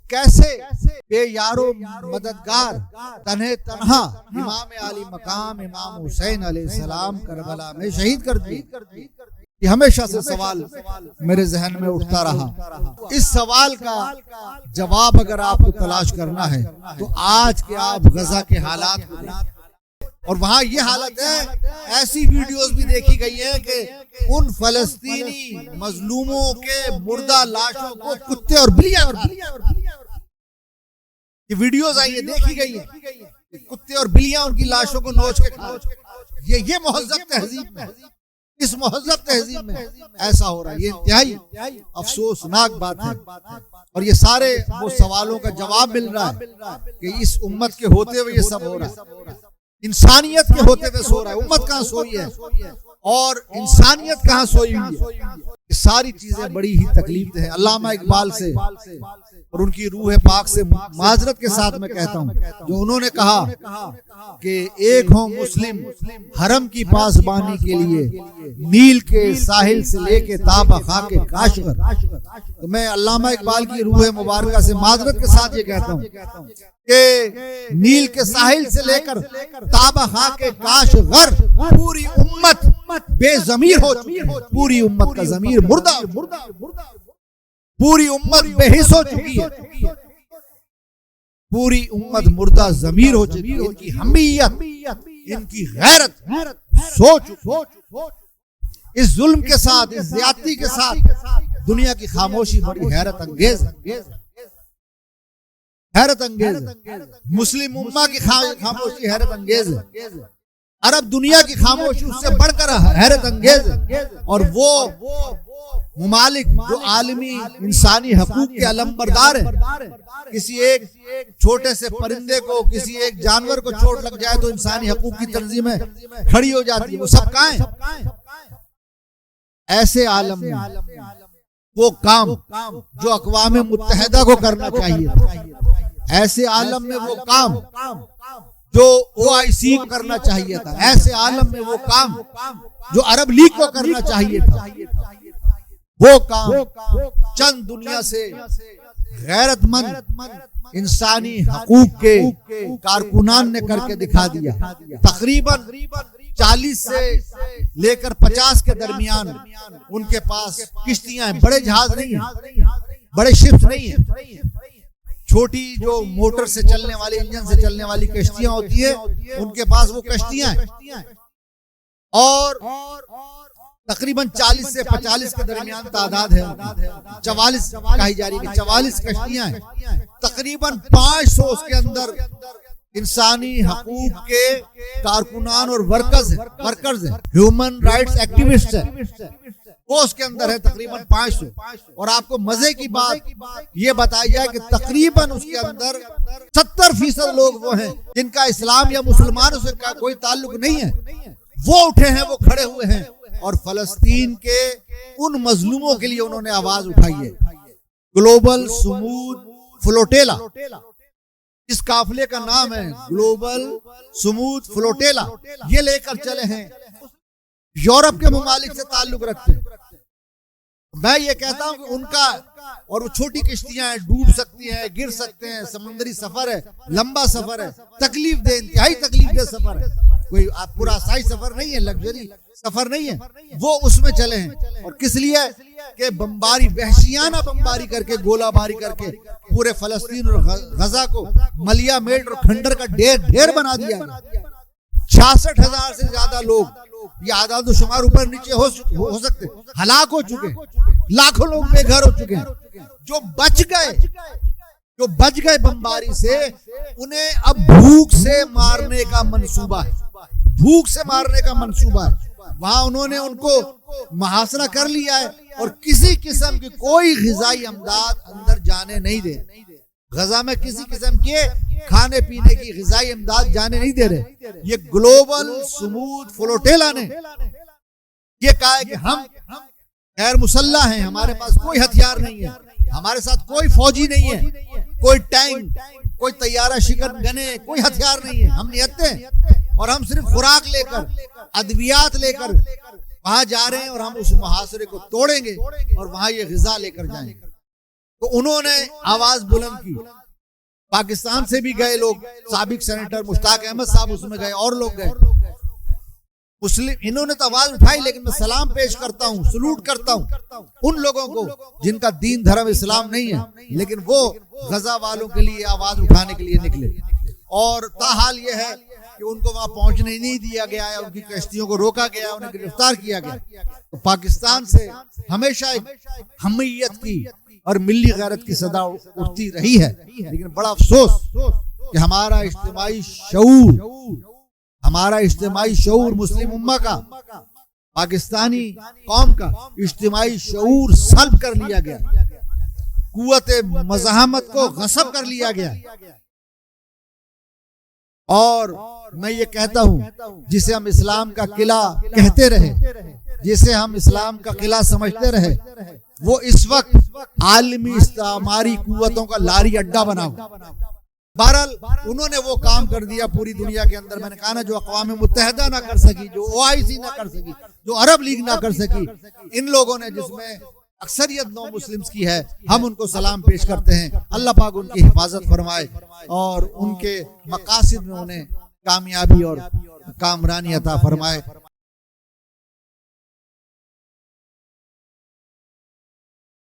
کیسے بے یارو مددگار تنہا امام علی مقام امام حسین علیہ السلام کربلا میں شہید کر دیے. یہ ہمیشہ سے سوال میرے ذہن میں اٹھتا رہا. اس سوال کا جواب اگر آپ کو تلاش کرنا ہے تو آج کے آپ غزہ کے حالات کو دیکھیں. اور وہاں یہ حالت ہے، ایسی ویڈیوز بھی دیکھی گئی ہیں کہ ان فلسطینی مظلوموں کے مردہ لاشوں کو کتے اور بلیاں کھا رہی ہیں. یہ ویڈیوز آئی ہیں، دیکھی گئی ہیں، کتے اور بلیاں ان کی لاشوں کو نوچ کے کھا رہی ہیں. یہ مہذب تہذیب میں، اس مہذب تہذیب میں ایسا ہو رہا ہے. یہ انتہائی افسوسناک بات ہے. اور یہ سارے وہ سوالوں کا جواب مل رہا ہے کہ اس امت کے ہوتے ہوئے یہ سب ہو رہا ہے. انسانیت کے ہوتے ہوئے سو رہا ہے. امت کہاں سوئی ہے اور انسانیت کہاں سوئی ہوئی ہے. یہ ساری چیزیں بڑی ہی تکلیف دہ ہیں. علامہ اقبال سے اور ان کی روح پاک سے معذرت کے ساتھ میں کہتا ہوں، جو انہوں نے کہا کہ ایک ہوں مسلم حرم کی پاسبانی کے لیے، نیل کے ساحل سے لے کے تابہ خاک کاشغر. تو میں علامہ اقبال کی روح مبارکہ سے معذرت کے ساتھ یہ کہتا ہوں کہ نیل کے ساحل سے لے کر تابہ خاک کاشغر پوری امت بے ضمیر ہو چکی ہے. پوری امت کا ضمیر مردہ، پوری امت بے حس ہو چکی ہے. پوری امت مردہ ضمیر ہو چکی ہے. ان کی حمیت، ان کی غیرت سو چکی. اس ظلم کے ساتھ، اس زیادتی کے ساتھ دنیا کی خاموشی بڑی حیرت انگیز ہے. حیرت انگیز ہے. مسلم امہ کی خاموشی حیرت انگیز ہے. عرب دنیا کی خاموشی اس سے بڑھ کر حیرت انگیز ہے. اور وہ ممالک جو عالمی انسانی حقوق کے علم بردار ہیں، کسی ایک چھوٹے سے پرندے کو، کسی ایک جانور کو چوٹ لگ جائے تو انسانی حقوق کی تنظیمیں کھڑی ہو جاتی ہیں. وہ سب کہاں ہیں؟ ایسے عالم میں وہ کام جو اقوام متحدہ کو کرنا چاہیے تھا، ایسے عالم میں وہ کام جو OIC کو کرنا چاہیے تھا، ایسے عالم میں وہ کام جو عرب لیگ کو کرنا چاہیے تھا، وہ کام چند دنیا سے غیرت مند انسانی حقوق کے کارکنان نے کر کے دکھا دیا. تقریباً 40 سے لے کر 50 کے درمیان ان کے پاس کشتیاں ہیں. بڑے جہاز نہیں ہیں، بڑے شپس نہیں ہیں. چھوٹی جو موٹر سے چلنے والی، انجن سے چلنے والی کشتیاں ہوتی ہیں، ان کے پاس وہ کشتیاں ہیں. اور تقریباً 40 سے 45 کے درمیان تعداد ہے. 44 کہی جا رہی ہے کہ 44 کشتیاں ہیں. تقریباً 500 اس کے اندر انسانی حقوق کے کارکنان اور ورکرز ہیں، ہیومن رائٹس ایکٹیوسٹ ہیں. وہ اس کے اندر ہے تقریباً 500. اور آپ کو مزے کی بات یہ بتائی جائے کہ تقریباً اس کے اندر 70% لوگ وہ ہیں جن کا اسلام یا مسلمانوں سے کوئی تعلق نہیں ہے. وہ اٹھے ہیں، وہ کھڑے ہوئے ہیں اور فلسطین کے ان مظلوموں کے لیے انہوں نے آواز اٹھائی ہے. گلوبل سمود فلوٹیلا، اس قافلے کا نام ہے گلوبل سمود فلوٹیلا. یہ لے کر چلے ہیں، یورپ کے ممالک سے تعلق رکھتے ہیں. میں یہ کہتا ہوں کہ ان کا، اور وہ چھوٹی کشتیاں ہیں، ڈوب سکتی ہیں، گر سکتے ہیں، سمندری سفر ہے، لمبا سفر ہے، تکلیف دہ، انتہائی تکلیف دہ سفر ہے. کوئی پورا آسائی سفر نہیں ہے، لگژری سفر نہیں ہے. وہ اس میں چلے ہیں. اور کس لیے؟ کہ بمباری، وحشیانہ بمباری کر کے، گولہ باری کر کے پورے فلسطین اور غزہ کو ملیا میٹ اور کھنڈر کا ڈھیر بنا دیا. 66,000 سے زیادہ لوگ، یہ اعداد و شمار اوپر نیچے ہو سکتے، ہلاک ہو چکے ہیں. لاکھوں لوگ بے گھر ہو چکے ہیں. جو بچ گئے بمباری سے، انہیں اب بھوک سے مارنے کا منصوبہ ہے. بھوک سے مارنے کا منصوبہ ہے. وہاں انہوں نے ان کو محاصرہ کر لیا ہے اور کسی قسم کی کوئی غذائی امداد اندر جانے نہیں دے. غزہ میں کسی قسم کے کھانے پینے کی غذائی امداد جانے نہیں دے رہے. یہ گلوبل سمود فلوٹیلا نے یہ کہا ہے کہ ہم غیر مسلح ہیں، ہمارے پاس کوئی ہتھیار نہیں ہے، ہمارے ساتھ کوئی فوجی نہیں ہے، کوئی ٹینک، کوئی طیارہ شکن گنے، کوئی ہتھیار نہیں ہے. ہم نہتے ہیں اور ہم صرف خوراک لے کر، ادویات لے کر وہاں جا رہے ہیں اور ہم اس محاصرے کو توڑیں گے اور وہاں یہ غذا لے کر جائیں گے. تو انہوں نے آواز بلند کی. پاکستان سے بھی گئے لوگ, سابق سینیٹر مشتاق احمد صاحب اس میں گئے, اور لوگ گئے. مسلم انہوں نے تو آواز اٹھائی, لیکن میں سلام پیش کرتا ہوں, سلوٹ کرتا ہوں ان لوگوں کو جن کا دین دھرم اسلام نہیں ہے, لیکن وہ غزہ والوں کے لیے آواز اٹھانے کے لیے نکلے. اور تاحال یہ ہے کہ ان کو وہاں پہنچنے نہیں دیا گیا ہے, ان کی کشتیوں کو روکا گیا, انہیں گرفتار کیا گیا. تو پاکستان سے ہمیشہ ایک حمیت کی اور ملی غیرت کی صدا اٹھتی رہی ہے, لیکن بڑا افسوس کہ ہمارا اجتماعی شعور مسلم امہ کا, پاکستانی قوم کا اجتماعی شعور سلب کر لیا گیا, قوت مزاحمت کو غصب کر لیا گیا. اور میں یہ کہتا ہوں, جسے ہم اسلام کا قلعہ کہتے رہے, جسے ہم اسلام کا قلعہ سمجھتے رہے, وہ اس وقت عالمی استعماری قوتوں کا لاری اڈا بنا ہوا. بہرحال انہوں نے وہ کام کر دیا پوری دنیا کے اندر, میں نے کہا نا, جو اقوام متحدہ نہ کر سکی, جو OIC نہ کر سکی, جو عرب لیگ نہ کر سکی, ان لوگوں نے, جس میں اکثریت نو مسلمز کی ہے, ہم ان کو سلام پیش کرتے ہیں. اللہ پاک ان کی حفاظت فرمائے اور ان کے مقاصد میں انہیں کامیابی اور کامرانی عطا فرمائے.